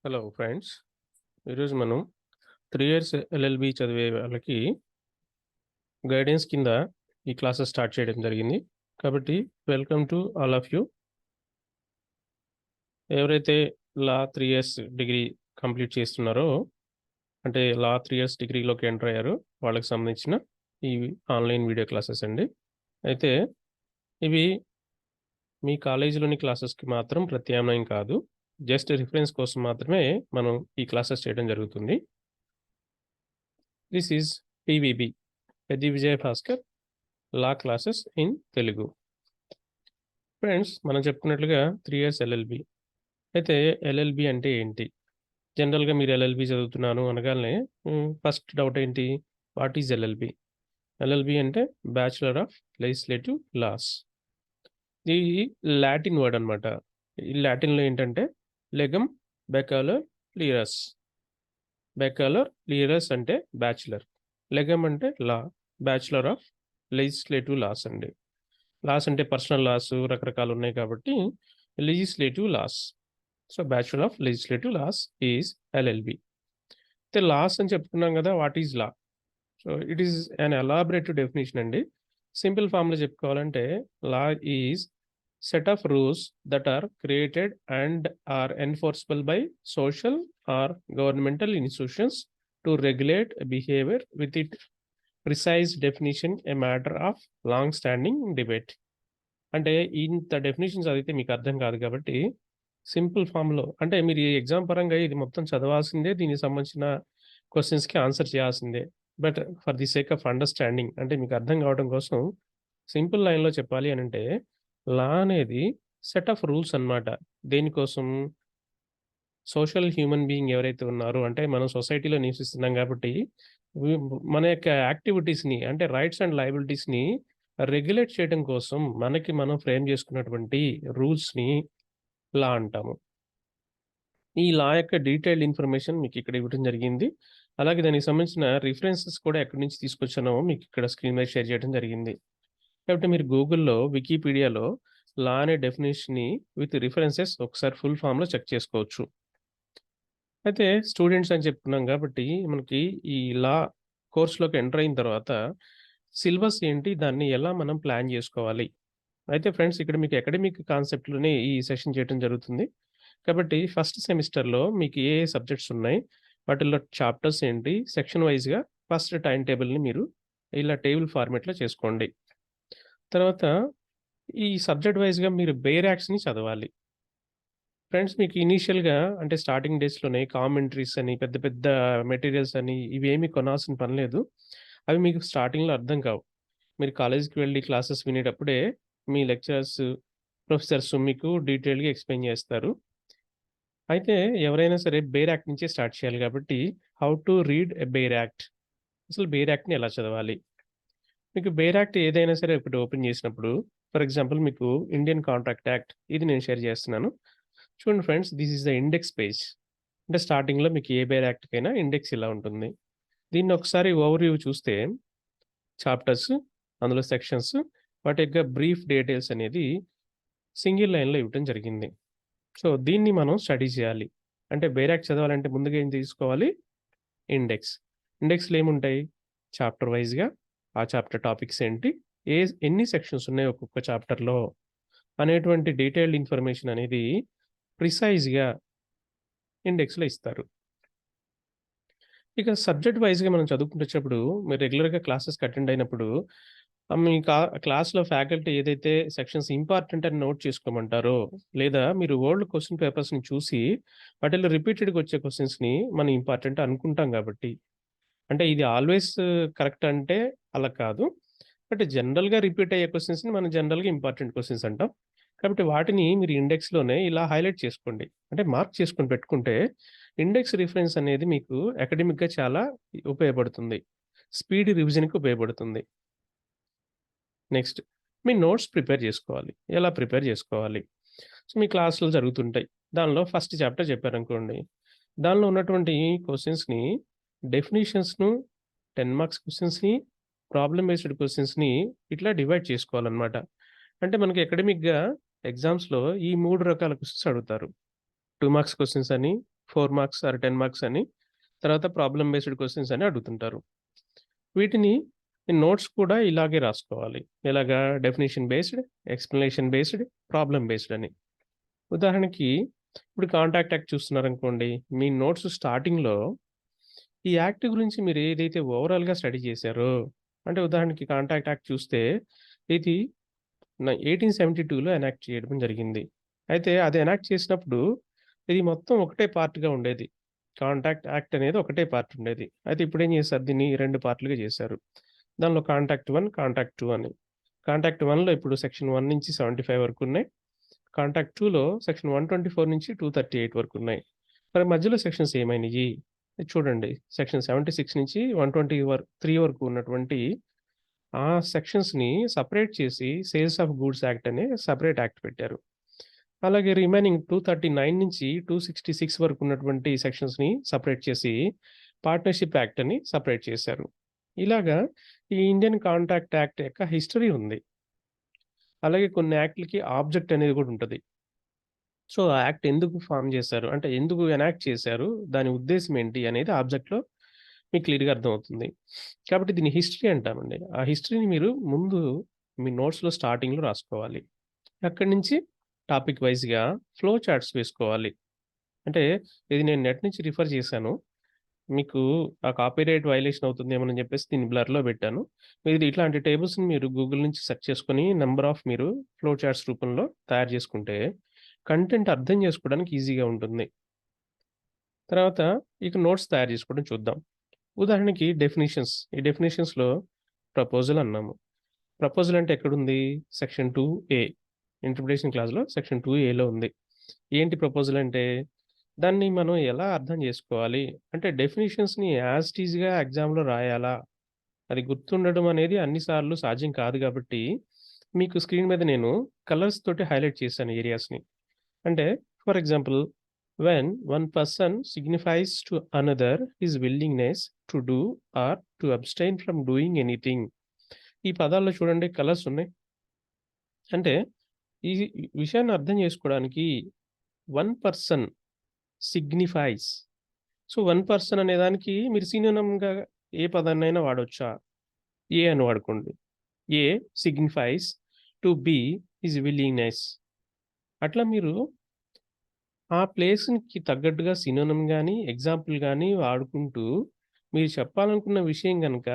Hello friends. ఈరోజు మనం 3 years LLB చదివే వాళ్ళకి గైడెన్స్ కింద ఈ క్లాసెస్ స్టార్ట్ చేయడం జరిగింది. కాబట్టి welcome to all of you. ఎవరైతే లా 3 ఇయర్స్ డిగ్రీ కంప్లీట్ చేస్తున్నారో, అంటే లా 3 ఇయర్స్ డిగ్రీలోకి ఎంటర్ అయ్యారో వాళ్ళకి సంబంధించిన ఈ ఆన్లైన్ వీడియో క్లాసెస్ అండి. అయితే ఇవి మీ కాలేజీలోని క్లాసెస్కి మాత్రం ప్రత్యామ్నాయం కాదు. జస్ట్ రిఫరెన్స్ కోసం మాత్రమే మనం ఈ క్లాసెస్ చేయడం జరుగుతుంది. This is PVB, Peddi Vijaya Bhaskar law classes in Telugu. Friends, మనం చెప్పుకున్నట్లుగా 3 ఇయర్స్ ఎల్ఎల్బి. అయితే ఎల్ఎల్బి అంటే ఏంటి? జనరల్గా మీరు ఎల్ఎల్బి చదువుతున్నాను అనగానే ఫస్ట్ డౌట్ ఏంటి? What is LLB? ఎల్ఎల్బి అంటే బ్యాచులర్ ఆఫ్ లెజిస్లేటివ్ లాస్. ఇది లాటిన్ వర్డ్ అనమాట. ఈ లాటిన్లో ఏంటంటే లెగమ్ బెకాలర్ లీరస్. బెకాలర్ లీరస్ అంటే బ్యాచులర్, లెగమ్ అంటే law, bachelor of legislative laws అండి. లాస్ అంటే పర్సనల్ లాస్ రకరకాలు ఉన్నాయి కాబట్టి legislative laws. So bachelor of legislative laws is LLB. అయితే లాస్ అని చెప్పుకున్నాం కదా, what is law? So it is an elaborative definition అండి. సింపుల్ ఫామ్లో చెప్పుకోవాలంటే law is set of rules that are created and are enforceable by social or governmental institutions to regulate behaviour with it precise definition a matter of long standing debate. అంటే ఇంత definition చదివితే మీకు అర్థం కాదు కాబట్టి simple ఫామ్లో, అంటే మీరు ఈ ఎగ్జామ్ పరంగా ఇది మొత్తం చదవాల్సిందే, దీనికి సంబంధించిన క్వశ్చన్స్కి ఆన్సర్ చేయాల్సిందే. But for the sake of understanding, అంటే మీకు అర్థం కావడం కోసం సింపుల్ లైన్లో చెప్పాలి అని అంటే లా అనేది సెట్ ఆఫ్ రూల్స్ అన్నమాట. దేనికోసం? సోషల్ హ్యూమన్ బీయింగ్ ఎవరైతే ఉన్నారో, అంటే మనం సొసైటీలో నివసిస్తున్నాం కాబట్టి మన యొక్క యాక్టివిటీస్ని, అంటే రైట్స్ అండ్ లయబిలిటీస్ని రెగ్యులేట్ చేయడం కోసం మనకి మనం ఫ్రేమ్ చేసుకున్నటువంటి రూల్స్ని లా అంటాము. ఈ లా యొక్క డీటెయిల్డ్ ఇన్ఫర్మేషన్ మీకు ఇక్కడ ఇవ్వడం జరిగింది. అలాగే దానికి సంబంధించిన రిఫరెన్సెస్ కూడా ఎక్కడి నుంచి తీసుకొచ్చానో మీకు ఇక్కడ స్క్రీన్ మీద షేర్ చేయడం జరిగింది. కాబట్టి మీరు గూగుల్లో, వికీపీడియాలో లా అనే డెఫినేషన్ని విత్ రిఫరెన్సెస్ ఒకసారి ఫుల్ ఫామ్లో చెక్ చేసుకోవచ్చు. అయితే స్టూడెంట్స్ అని చెప్పుకున్నాం కాబట్టి మనకి ఈ లా కోర్స్‌లోకి ఎంటర్ అయిన తర్వాత సిలబస్ ఏంటి? దాన్ని ఎలా మనం ప్లాన్ చేసుకోవాలి? అయితే ఫ్రెండ్స్, ఇక్కడ మీకు అకాడమిక్ కాన్సెప్ట్‌లోనే ఈ సెషన్ చేయడం జరుగుతుంది. కాబట్టి ఫస్ట్ సెమిస్టర్‌లో మీకు ఏ సబ్జెక్ట్స్ ఉన్నాయి? వాటిల్లో చాప్టర్స్ ఏంటి? సెక్షన్ వైస్‌గా ఫస్ట్ టైమ్ టేబుల్‌ని మీరు ఇలా టేబుల్ ఫార్మాట్‌లో చేసుకోండి. తర్వాత ఈ సబ్జెక్ట్ వైస్‌గా మీరు బేర్ యాక్ట్స్‌ని చదవాలి. ఫ్రెండ్స్, మీకు ఇనీషియల్‌గా అంటే స్టార్టింగ్ డేస్‌లోనే కామెంటరీస్ అని, పెద్ద పెద్ద మెటీరియల్స్ అని ఇవేమీ కొనాల్సిన పని లేదు. అవి మీకు స్టార్టింగ్‌లో అర్థం కావు. మీరు కాలేజ్‌కి వెళ్లి క్లాసెస్ వినేటప్పుడే మీ లెక్చరర్స్, ప్రొఫెసర్స్ మీకు డీటెయిల్‌గా ఎక్స్‌ప్లెయిన్ చేస్తారు. అయితే ఎవరైనా సరే బేర్ యాక్ట్ నుంచే స్టార్ట్ చేయాలి కాబట్టి how to read a bare act, అసలు బేర్ యాక్ట్‌ని ఎలా చదవాలి? మీకు బేర్ యాక్ట్ ఏదైనా సరే ఒకటి ఓపెన్ చేసినప్పుడు, ఫర్ ఎగ్జాంపుల్ మీకు ఇండియన్ కాంట్రాక్ట్ యాక్ట్ ఇది నేను షేర్ చేస్తున్నాను. చూడండి friends, this is the index page. అంటే స్టార్టింగ్‌లో మీకు ఏ బేర్ యాక్ట్‌కైనా ఇండెక్స్ ఇలా ఉంటుంది. దీన్ని ఒకసారి ఓవర్‌వ్యూ చూస్తే చాప్టర్స్, అందులో సెక్షన్స్, వాటి యొక్క బ్రీఫ్ డీటెయిల్స్ అనేది సింగిల్ లైన్‌లో ఇవ్వటం జరిగింది. సో దీన్ని మనం స్టడీ చేయాలి. అంటే బేర్ యాక్ట్ చదవాలంటే ముందుగా ఏం తీసుకోవాలి? ఇండెక్స్. ఇండెక్స్‌లో ఏముంటాయి? చాప్టర్ వైస్‌గా ఆ చాప్టర్ టాపిక్స్ ఏంటి? ఎన్ని సెక్షన్స్ ఉన్నాయి ఒక్కొక్క చాప్టర్‌లో అనేటువంటి డీటెయిల్డ్ ఇన్ఫర్మేషన్ అనేది ప్రిసైజ్‌గా ఇండెక్స్‌లో ఇస్తారు. ఇక సబ్జెక్ట్ వైస్‌గా మనం చదువుకుంటొచ్చేప్పుడు మీరు రెగ్యులర్‌గా క్లాసెస్‌కి అటెండ్ అయినప్పుడు మీ క్లాస్‌లో ఫ్యాకల్టీ ఏదైతే సెక్షన్స్ ఇంపార్టెంట్ అని నోట్ చేసుకోమంటారో, లేదా మీరు ఓల్డ్ క్వెషన్ పేపర్స్‌ని చూసి వాటిల్లో రిపీటెడ్‌గా వచ్చే క్వెషన్స్‌ని మనం ఇంపార్టెంట్ అనుకుంటాం కాబట్టి, అంటే ఇది ఆల్వేస్ కరెక్ట్ అంటే అలా కాదు. బట్ జనరల్‌గా రిపీట్ అయ్యే క్వెషన్స్‌ని మనం జనరల్‌గా ఇంపార్టెంట్ క్వెషన్స్ అంటాం. కాబట్టి వాటిని మీరు ఇండెక్స్‌లోనే ఇలా హైలైట్ చేసుకోండి. అంటే మార్క్ చేసుకొని పెట్టుకుంటే ఇండెక్స్ రిఫరెన్స్ అనేది మీకు అకాడమిక్‌గా చాలా ఉపయోగపడుతుంది. స్పీడ్ రివిజన్‌కి ఉపయోగపడుతుంది. నెక్స్ట్, మీ నోట్స్ ప్రిపేర్ చేసుకోవాలి. ఎలా ప్రిపేర్ చేసుకోవాలి? సో మీ క్లాసులు జరుగుతుంటాయి. దానిలో ఫస్ట్ చాప్టర్ చెప్పారనుకోండి. దానిలో ఉన్నటువంటి క్వెషన్స్‌ని, డెఫినిషన్స్‌ను, 10 మార్క్స్ క్వెషన్స్‌ని, ప్రాబ్లమ్ బేస్డ్ క్వెషన్స్‌ని ఇట్లా డివైడ్ చేసుకోవాలనమాట. అంటే మనకి అకాడమిక్‌గా ఎగ్జామ్స్‌లో ఈ 3 రకాల క్వెషన్స్ అడుగుతారు. 2 మార్క్స్ క్వెషన్స్ అని, 4 మార్క్స్ ఆర్ 10 మార్క్స్ అని, తర్వాత ప్రాబ్లమ్ బేస్డ్ క్వెషన్స్ అని అడుగుతుంటారు. వీటిని నోట్స్ కూడా ఇలాగే రాసుకోవాలి. ఎలాగా? Definition based, explanation based, problem based అని. ఉదాహరణకి ఇప్పుడు కాంటాక్ట్ యాక్ట్ చూస్తున్నారనుకోండి. మీ నోట్స్ స్టార్టింగ్‌లో ఈ యాక్ట్ గురించి మీరు ఏదైతే ఓవరాల్‌గా స్టడీ చేశారో, అంటే ఉదాహరణకి కాంటాక్ట్ యాక్ట్ చూస్తే ఇది 1872లో ఎనాక్ట్ చేయడం జరిగింది. అయితే అది ఎనాక్ట్ చేసినప్పుడు ఇది మొత్తం ఒకటే పార్ట్‌గా ఉండేది. కాంటాక్ట్ యాక్ట్ అనేది ఒకటే పార్ట్ ఉండేది. అయితే ఇప్పుడేం చేశారు, దీన్ని 2 పార్ట్‌లుగా చేశారు. దానిలో కాంటాక్ట్ 1, కాంటాక్ట్ 2 అని. కాంటాక్ట్ 1లో ఇప్పుడు సెక్షన్ 1 నుంచి 75 వరకు ఉన్నాయి. కాంటాక్ట్ 2లో సెక్షన్ 124 నుంచి 238 వరకు ఉన్నాయి. మరి మధ్యలో సెక్షన్స్ ఏమైనాయి? చూడండి. సెక్షన్ 76 నుంచి 123 వరకు ఉన్నటువంటి ఆ సెక్షన్స్‌ని సెపరేట్ చేసి సేల్స్ ఆఫ్ గూడ్స్ యాక్ట్ అనే సెపరేట్ యాక్ట్ పెట్టారు. అలాగే రిమైనింగ్ 239 నుంచి 266 వరకు ఉన్నటువంటి సెక్షన్స్‌ని సెపరేట్ చేసి పార్ట్నర్‌షిప్ యాక్ట్ అని సెపరేట్ చేశారు. ఇలాగా ఈ ఇండియన్ కాంట్రాక్ట్ యాక్ట్ యొక్క హిస్టరీ ఉంది. అలాగే కొన్ని యాక్ట్‌లకి ఆబ్జెక్ట్ అనేది కూడా ఉంటది. సో, ఆ యాక్ట్ ఎందుకు ఫార్మ్ చేశారు? అంటే ఎందుకు ఎనాక్ట్ చేశారు? దాని ఉద్దేశ్యం ఏంటి? అనేది ఆబ్జెక్ట్‌లో మీకు క్లియర్‌గా అర్థమవుతుంది. కాబట్టి దీన్ని హిస్టరీ అంటామండి. ఆ హిస్టరీని మీరు ముందు మీ నోట్స్‌లో స్టార్టింగ్‌లో రాసుకోవాలి. అక్కడి నుంచి టాపిక్ వైస్‌గా ఫ్లో చార్ట్స్ వేసుకోవాలి. అంటే ఇది నేను నెట్ నుంచి రిఫర్ చేశాను. మీకు ఆ కాపీరైట్ వయలేషన్ అవుతుందేమోనని చెప్పేసి దీన్ని బ్లర్‌లో పెట్టాను. మీరు ఇట్లాంటి టేబుల్స్‌ని మీరు గూగుల్ నుంచి సెర్చ్ చేసుకొని నంబర్ ఆఫ్ మీరు ఫ్లో చార్ట్స్ రూపంలో తయారు చేసుకుంటే కంటెంట్ అర్థం చేసుకోవడానికి ఈజీగా ఉంటుంది. తర్వాత ఇక నోట్స్ తయారు చేసుకోవడం చూద్దాం. ఉదాహరణకి డెఫినిషన్స్. ఈ డెఫినిషన్స్‌లో ప్రపోజల్ అన్నాము. ప్రపోజల్ అంటే ఎక్కడుంది? సెక్షన్ 2A ఇంటర్ప్రిటేషన్ క్లాజ్‌లో సెక్షన్ 2Aలో ఉంది. ఏంటి ప్రపోజల్ అంటే? దాన్ని మనం ఎలా అర్థం చేసుకోవాలి? అంటే డెఫినిషన్స్‌ని యాజ్ ఇట్ ఈజ్‌గా ఎగ్జామ్‌లో రాయాలా? అది గుర్తుండడం అనేది అన్ని సార్లు సాధ్యం కాదు గాబట్టి, మీకు స్క్రీన్ మీద నేను కలర్స్ తోటి హైలైట్ చేశాను ఏరియాస్‌ని. అంటే for example, when one person signifies to another his willingness to do or to abstain from doing anything. ఈ పదాల్లో చూడండి కలర్స్ ఉన్నాయి. అంటే ఈ విషయాన్ని అర్థం చేసుకోవడానికి one person signifies. So, one person అనే దానికి మీరు సినోనిమ్‌గా ఏ పదాన్నైనా వాడొచ్చా? ఏ అని వాడుకోండి. A signifies to B his willingness. అట్లా మీరు ఆ ప్లేస్‌కి తగ్గట్టుగా సినోనిమ్ గాని, ఎగ్జాంపుల్ గాని వాడుకుంటూ మీరు చెప్పాలనుకున్న విషయం గనక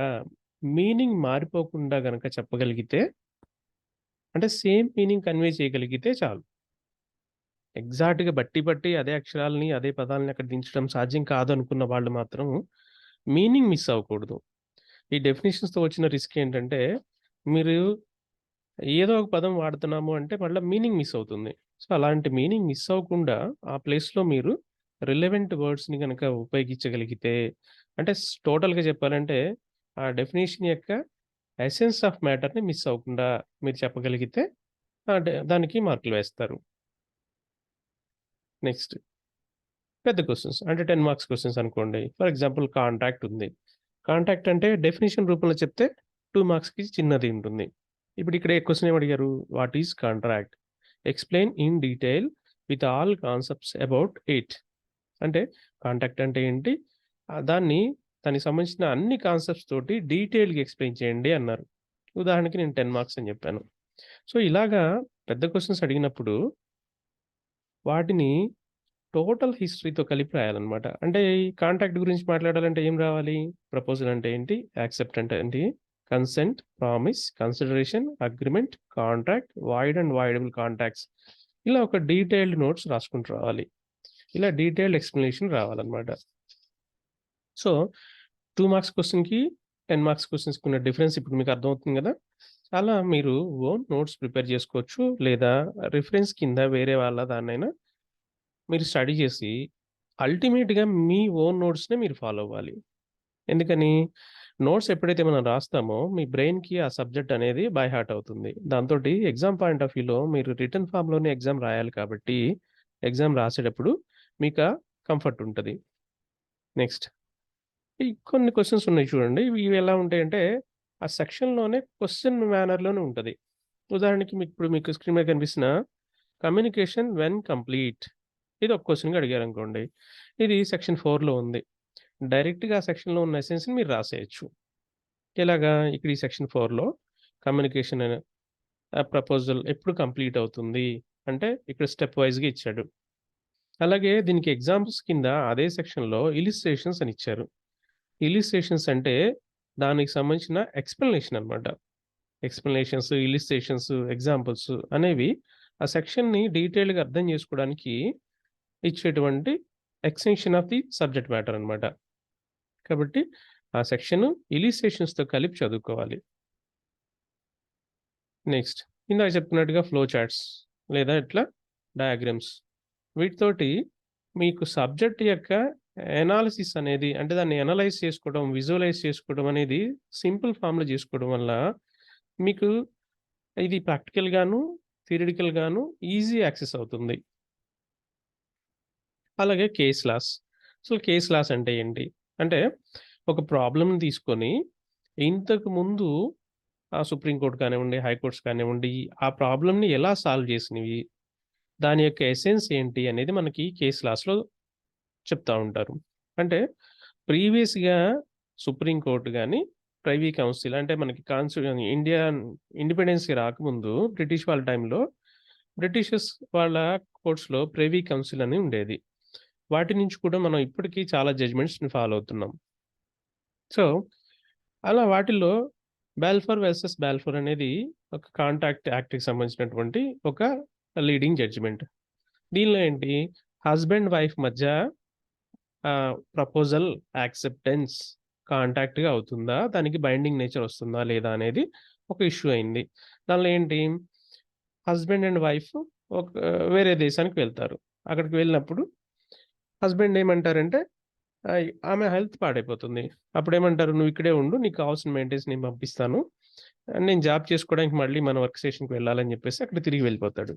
మీనింగ్ మారిపోకుండా గనక చెప్పగలిగితే, అంటే సేమ్ మీనింగ్ కన్వే చేయగలిగితే చాలు. ఎగ్జాక్ట్‌గా బట్టి పట్టి అదే అక్షరాలని, అదే పదాలని అక్కడ దించడం సాధ్యం కాదనుకున్న వాళ్ళు మాత్రం మీనింగ్ మిస్ అవ్వకూడదు. ఈ డెఫినిషన్స్‌తో వచ్చిన రిస్క్ ఏంటంటే, మీరు ఏదో ఒక పదం వాడుతున్నాము అంటే మళ్ళా మీనింగ్ మిస్ అవుతుంది. సో, అలాంటి మీనింగ్ మిస్ అవ్వకుండా ఆ ప్లేస్‌లో మీరు రిలవెంట్ వర్డ్స్‌ని గనక ఉపయోగించగలిగితే, అంటే టోటల్‌గా చెప్పాలంటే ఆ డెఫినిషన్ యొక్క ఎసెన్స్ ఆఫ్ మ్యాటర్‌ని మిస్ అవ్వకుండా మీరు చెప్పగలిగితే దానికి మార్కులు వేస్తారు. నెక్స్ట్ పెద్ద క్వెషన్స్ అంటే 10 మార్క్స్ క్వెషన్స్ అనుకోండి. ఫర్ ఎగ్జాంపుల్ కాంట్రాక్ట్ ఉంది. కాంట్రాక్ట్ అంటే డెఫినిషన్ రూపంలో చెప్తే 2 మార్క్స్‌కి చిన్నది ఉంటుంది. ఇప్పుడు ఇక్కడ క్వెషన్ ఏమడిగారు? What is contract? Explain in detail with all concepts about it. అంటే కాంట్రాక్ట్ అంటే ఏంటి? దానికి సంబంధించిన అన్ని కాన్సెప్ట్స్ తోటి డీటెయిల్‌గా ఎక్స్‌ప్లెయిన్ చేయండి అన్నారు. ఉదాహరణకి నేను 10 మార్క్స్ అని చెప్పాను. సో, ఇలాగా పెద్ద క్వెషన్స్ అడిగినప్పుడు వాటిని టోటల్ హిస్టరీతో కలిపి రాయాలన్నమాట. అంటే ఈ కాంట్రాక్ట్ గురించి మాట్లాడాలంటే ఏం రావాలి? ప్రపోజల్ అంటే ఏంటి? యాక్సెప్ట్ అంటే ఏంటి? Consent, promise, consideration, agreement, contract, void and voidable contracts. ఇలా ఒక డీటెయిల్డ్ నోట్స్ రాసుకుంటూ రావాలి. ఇలా డీటెయిల్డ్ ఎక్స్‌ప్లనేషన్ రావాలన్నమాట. సో, 2 మార్క్స్ క్వెషన్‌కి, 10 మార్క్స్ క్వెషన్స్‌కి ఉన్న డిఫరెన్స్ ఇప్పుడు మీకు అర్థమవుతుంది గదా! అలా మీరు ఓన్ నోట్స్ ప్రిపేర్ చేసుకోవచ్చు. లేదా రిఫరెన్స్ కింద వేరే వాళ్ళ దాన్నైనా మీరు స్టడీ చేసి, అల్టిమేట్‌గా మీ ఓన్ నోట్స్‌నే మీరు ఫాలో అవ్వాలి. ఎందుకని? నోట్స్ ఎప్పుడైతే మనం రాస్తామో, మీ బ్రెయిన్‌కి ఆ సబ్జెక్ట్ అనేది బై హార్ట్ అవుతుంది. దాంతోటి ఎగ్జామ్ పాయింట్ ఆఫ్ వ్యూలో మీరు రిటన్ ఫార్మ్‌లోనే ఎగ్జామ్ రాయాలి కాబట్టి, ఎగ్జామ్ రాసేటప్పుడు మీకా కంఫర్ట్ ఉంటది. నెక్స్ట్ ఈ కొన్ని క్వెషన్స్ ఉన్నాయి చూడండి. ఇవి ఎలా ఉంటాయంటే, ఆ సెక్షన్‌లోనే క్వెషన్ మేనర్‌లోనే ఉంటది. ఉదాహరణకి మీకు స్క్రీన్ మీద కనిపిస్తున్న కమ్యూనికేషన్ వెన్ కంప్లీట్. ఇది ఒక క్వెషన్‌గా అడిగారనుకోండి. ఇది సెక్షన్ 4లో ఉంది. డైరెక్ట్‌గా ఆ సెక్షన్‌లో ఉన్న ఎసెన్స్‌ని మీరు రాసేయొచ్చు. ఎలాగా? ఇక్కడ ఈ సెక్షన్ 4లో కమ్యూనికేషన్ ప్రపోజల్ ఎప్పుడు కంప్లీట్ అవుతుంది అంటే ఇక్కడ స్టెప్ వైస్‌గా ఇచ్చాడు. అలాగే దీనికి ఎగ్జాంపుల్స్ కింద అదే సెక్షన్‌లో ఇలిస్ట్రేషన్స్ అని ఇచ్చారు. ఇలిస్ట్రేషన్స్ అంటే దానికి సంబంధించిన ఎక్స్‌ప్లనేషన్ అన్నమాట. ఎక్స్‌ప్లనేషన్స్, ఇలిస్ట్రేషన్స్, ఎగ్జాంపుల్స్ అనేవి ఆ సెక్షన్‌ని డీటెయిల్‌గా అర్థం చేసుకోవడానికి ఇచ్చేటువంటి extension of the subject matter అన్నమాట. కాబట్టి ఆ సెక్షన్ ఇలిస్ట్రేషన్స్‌తో కలిపి చదువుకోవాలి. నెక్స్ట్ ఇందాక చెప్పుకున్నట్టుగా ఫ్లో చార్ట్స్ లేదా ఇట్లా డయాగ్రామ్స్ వీటితోటి మీకు సబ్జెక్ట్ యొక్క ఎనాలిసిస్ అనేది అంటే దాన్ని అనలైజ్ చేసుకోవడం, విజువలైజ్ చేసుకోవడం అనేది సింపుల్ ఫామ్‌లో చేసుకోవడం వల్ల మీకు ఇది ప్రాక్టికల్ గాను, థియరిటికల్ గాను ఈజీ యాక్సెస్ అవుతుంది. అలాగే కేస్ లాస్. అసలు కేస్ లాస్ అంటే ఏంటి? అంటే ఒక ప్రాబ్లమ్‌ని తీసుకొని ఇంతకు ముందు సుప్రీం కోర్ట్ కానివ్వండి, హై కోర్ట్స్ కానివ్వండి, ఆ ప్రాబ్లమ్‌ని ఎలా సాల్వ్ చేసినవి, దాని యొక్క ఎసెన్స్ ఏంటి అనేది మనకి కేస్ లాస్‌లో చెప్తా ఉంటారు. అంటే ప్రీవియస్‌గా సుప్రీం కోర్ట్ గాని, ప్రైవీ కౌన్సిల్ అంటే మనకి ఇండియా ఇండిపెండెన్స్‌కి రాకముందు బ్రిటిష్ వాళ్ళ టైంలో బ్రిటిషర్స్ వాళ్ళ కోర్ట్స్‌లో ప్రైవీ కౌన్సిల్ అని ఉండేది. వాటి నుంచి కూడా మనం ఇప్పటికీ చాలా జడ్జ్‌మెంట్స్‌ని ఫాలో అవుతున్నాం. సో, అలా వాటిల్లో బాల్ఫోర్ వర్సెస్ బాల్ఫోర్ అనేది ఒక కాంట్రాక్ట్ యాక్ట్‌కి సంబంధించినటువంటి ఒక లీడింగ్ జడ్జ్‌మెంట్. దీనిలో ఏంటి హస్బాండ్, వైఫ్ మధ్య ప్రపోజల్ యాక్సెప్టెన్స్ కాంట్రాక్ట్‌గా అవుతుందా? దానికి బైండింగ్ నేచర్ వస్తుందా? లేదా? అనేది ఒక ఇష్యూ అయింది. దానిలో ఏంటి హస్బాండ్ అండ్ వైఫ్ ఒక వేరే దేశానికి వెళ్తారు. అక్కడికి వెళ్ళినప్పుడు హస్బాండ్ ఏమంటారంటే ఆమె హెల్త్ పాడైపోతుంది. అప్పుడేమంటారు, "నువ్వు ఇక్కడే ఉండు. నీకు కావాల్సిన మెయింటెనెన్స్ నేను పంపిస్తాను. నేను జాబ్ చేసుకోవడానికి మళ్ళీ మన వర్క్ స్టేషన్‌కి వెళ్ళాలని" చెప్పేసి అక్కడికి తిరిగి వెళ్ళిపోతాడు.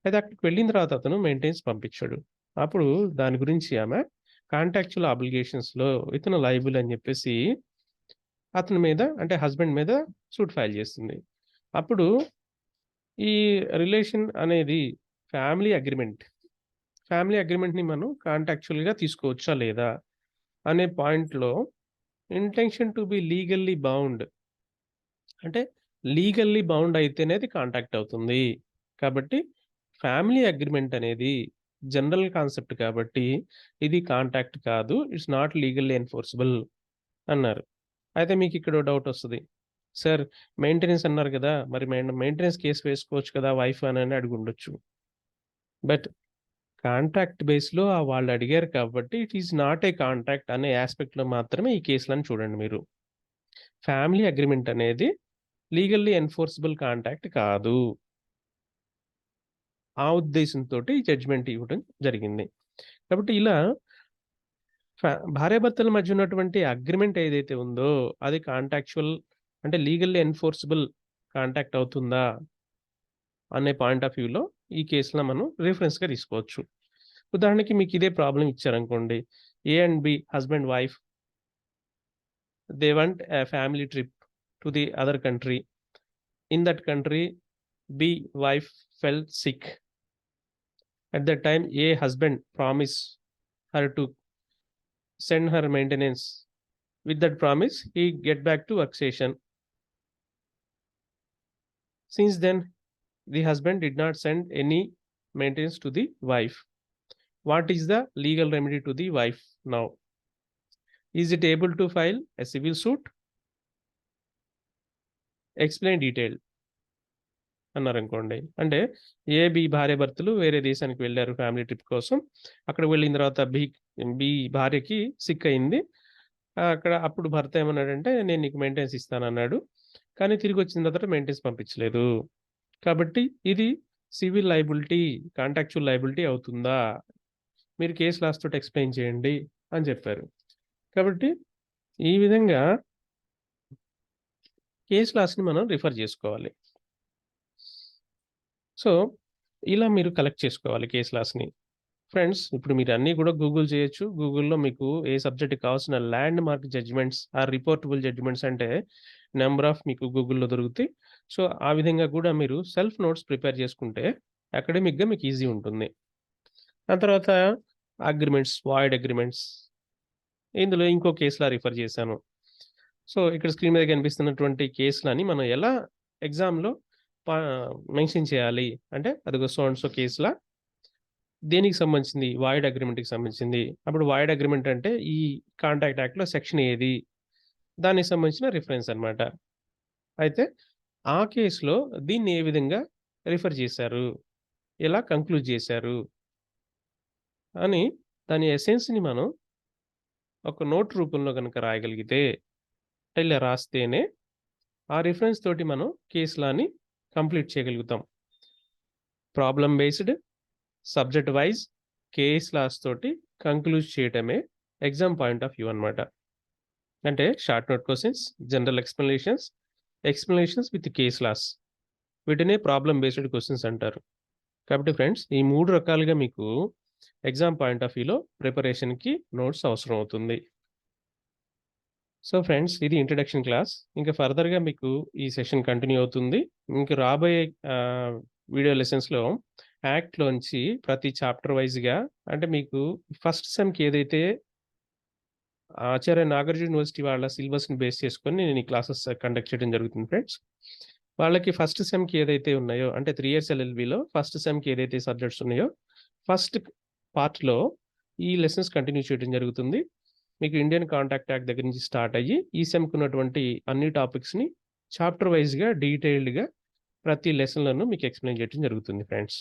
అయితే అక్కడికి వెళ్ళిన తర్వాత అతను మెయింటెనెన్స్ పంపించడు. అప్పుడు దాని గురించి ఆమె కాంట్రాక్చువల్ ఆబ్లిగేషన్స్‌లో ఇతను లయబుల్ అని చెప్పేసి అతని మీద అంటే హస్బాండ్ మీద సూట్ ఫైల్ చేస్తుంది. అప్పుడు ఈ రిలేషన్ అనేది ఫ్యామిలీ అగ్రీమెంట్. ఫ్యామిలీ అగ్రీమెంట్‌ని మనం కాంట్రాక్చువల్‌గా తీసుకోవచ్చా లేదా? అనే పాయింట్‌లో intention to be legally bound అంటే లీగల్లీ బౌండ్ అయితేనే అది కాంట్రాక్ట్ అవుతుంది. కాబట్టి ఫ్యామిలీ అగ్రీమెంట్ అనేది జనరల్ కాన్సెప్ట్ కాబట్టి ఇది కాంట్రాక్ట్ కాదు. ఇట్స్ నాట్ లీగల్లీ ఎన్ఫోర్సబుల్ అన్నారు. అయితే మీకిక్కడో డౌటొస్తది. సార్ మెయింటెనెన్స్ అన్నారు గదా! మరి మెయింటెనెన్స్ కేస్ వేసుకోవచ్చు కదా! వైఫ్ అనని అడిగుండొచ్చు. బట్ కాంట్రాక్ట్ బేస్‌లో వాళ్ళు అడిగారు కాబట్టి it is not a contract అనే యాస్పెక్ట్‌లో మాత్రమే ఈ కేసులను చూడండి మీరు. ఫ్యామిలీ అగ్రీమెంట్ అనేది లీగల్లీ ఎన్ఫోర్సబుల్ కాంట్రాక్ట్ కాదు. ఆ ఉద్దేశంతోటి జడ్జ్‌మెంట్ ఇవ్వడం జరిగింది. కాబట్టి ఇలా భార్యాభర్తల మధ్య ఉన్నటువంటి అగ్రీమెంట్ ఏదైతే ఉందో అది కాంట్రాక్చువల్ అంటే లీగల్లీ ఎన్ఫోర్సబుల్ కాంట్రాక్ట్ అవుతుందా? అనే పాయింట్ ఆఫ్ వ్యూలో ఈ కేస్‌లో మనం రిఫరెన్స్‌గా తీసుకోవచ్చు. ఉదాహరణకి మీకు ఇదే ప్రాబ్లమ్ ఇచ్చారనుకోండి. A and B husband, wife they want a family trip to the other country. In that country B wife felt sick. At that time, A husband promised her to send her maintenance. With that promise, he get back to work station. Since then, the husband did not send any maintenance to the wife. What is the legal remedy to the wife now? Is it able to file a civil suit? Explain detailed. అన్నారనుకోండి. అంటే ఏ, B భార్యాభర్తలు వేరే దేశానికి వెళ్లారు family trip కోసం. అక్కడికి వెళ్ళిన తర్వాత బి భార్యకి సిక్ అయింది. అక్కడ అప్పుడు భర్త ఏమన్నాడంటే, "నేను నీకు మెయింటెనెన్స్ ఇస్తానన్నాడు. కానీ తిరిగొచ్చిన తర్వాత మెయింటెనెన్స్ పంపించలేదు. కాబట్టి ఇది సివిల్ లయబిలిటీ, కాంట్రాక్చువల్ లయబిలిటీ అవుతుందా? మీరు కేస్ లాస్ తోటి ఎక్స్‌ప్లెయిన్ చేయండి" అని చెప్పారు. కాబట్టి ఈ విధంగా కేస్ లాస్‌ని మనం రిఫర్ చేసుకోవాలి. సో, ఇలా మీరు కలెక్ట్ చేసుకోవాలి కేస్ లాస్‌ని. ఫ్రెండ్స్ ఇప్పుడు మీరు అన్నీ కూడా గూగుల్ చేయొచ్చు. గూగుల్‌లో మీకు ఏ సబ్జెక్ట్‌కి కావాల్సిన landmark judgements or reportable judgements అంటే నంబర్ ఆఫ్ మీకు గూగుల్‌లో దొరుకుతాయి. సో, ఆ విధంగా కూడా మీరు సెల్ఫ్ నోట్స్ ప్రిపేర్ చేసుకుంటే అకాడమిక్‌గా మీకు ఈజీ ఉంటుంది. ఆ తర్వాత అగ్రిమెంట్స్, వాయిడ్ అగ్రిమెంట్స్. ఇందులో ఇంకో కేసులా రిఫర్ చేశాను. సో, ఇక్కడ స్క్రీన్ మీద కనిపిస్తున్నటువంటి కేసులని మనం ఎలా ఎగ్జామ్‌లో పా మెన్షన్ చేయాలి అంటే, అదిగో సో అండ్ సో కేసులా దేనికి సంబంధించింది? వాయిడ్ అగ్రీమెంట్‌కి సంబంధించింది. అప్పుడు వాయిడ్ అగ్రీమెంట్ అంటే ఈ కాంట్రాక్ట్ యాక్ట్‌లో సెక్షన్ ఏది? దానికి సంబంధించిన రిఫరెన్స్ అన్నమాట. అయితే ఆ కేస్‌లో దీన్ని ఏ విధంగా రిఫర్ చేశారు? ఎలా కంక్లూడ్ చేశారు? అని దాని ఎసెన్స్‌ని మనం ఒక నోట్ రూపంలో గనక రాయగలిగితే, ఇలా రాస్తేనే ఆ రిఫరెన్స్ తోటి మనం కేస్ లాని కంప్లీట్ చేయగలుగుతాం. Problem based, subject wise, case laws తోటి కంక్లూడ్ చేయటమే ఎగ్జామ్ పాయింట్ ఆఫ్ వ్యూ అన్నమాట. అంటే short note questions, general explanations, explanations with case laws. వీటినే ప్రాబ్లమ్ బేస్డ్ క్వెషన్స్ అంటారు. కాబట్టి ఫ్రెండ్స్, ఈ 3 రకాలుగా మీకు ఎగ్జామ్ పాయింట్ ఆఫ్ వ్యూలో ప్రిపరేషన్‌కి నోట్స్ అవసరం అవుతుంది. సో ఫ్రెండ్స్, ఇది ఇంట్రడక్షన్ క్లాస్. ఇంకా ఫర్దర్‌గా మీకు ఈ సెషన్ కంటిన్యూ అవుతుంది. ఇంక రాబోయే వీడియో లెసన్స్‌లో యాక్ట్‌లోంచి ప్రతి చాప్టర్ వైస్‌గా అంటే మీకు ఫస్ట్ సెమ్‌కి ఏదైతే ఆచార్య నాగార్జున యూనివర్సిటీ వాళ్ళ సిలబస్‌ని బేస్ చేసుకొని నేను ఈ క్లాసెస్ కండక్ట్ చేయడం జరుగుతుంది ఫ్రెండ్స్. వాళ్ళకి ఫస్ట్ సెమ్‌కి ఏదైతే ఉన్నాయో అంటే 3 ఇయర్స్ ఎల్ఎల్బీలో ఫస్ట్ సెమ్‌కి ఏదైతే సబ్జెక్ట్స్ ఉన్నాయో ఫస్ట్ పార్ట్‌లో ఈ లెసన్స్ కంటిన్యూ చేయడం జరుగుతుంది. మీకు ఇండియన్ కాంట్రాక్ట్ యాక్ట్ దగ్గర నుంచి స్టార్ట్ అయ్యి ఈ సెమ్‌కి ఉన్నటువంటి అన్ని టాపిక్స్‌ని చాప్టర్ వైస్‌గా డీటెయిల్డ్‌గా ప్రతి లెసన్‌లోనూ మీకు ఎక్స్‌ప్లెయిన్ చేయడం జరుగుతుంది ఫ్రెండ్స్.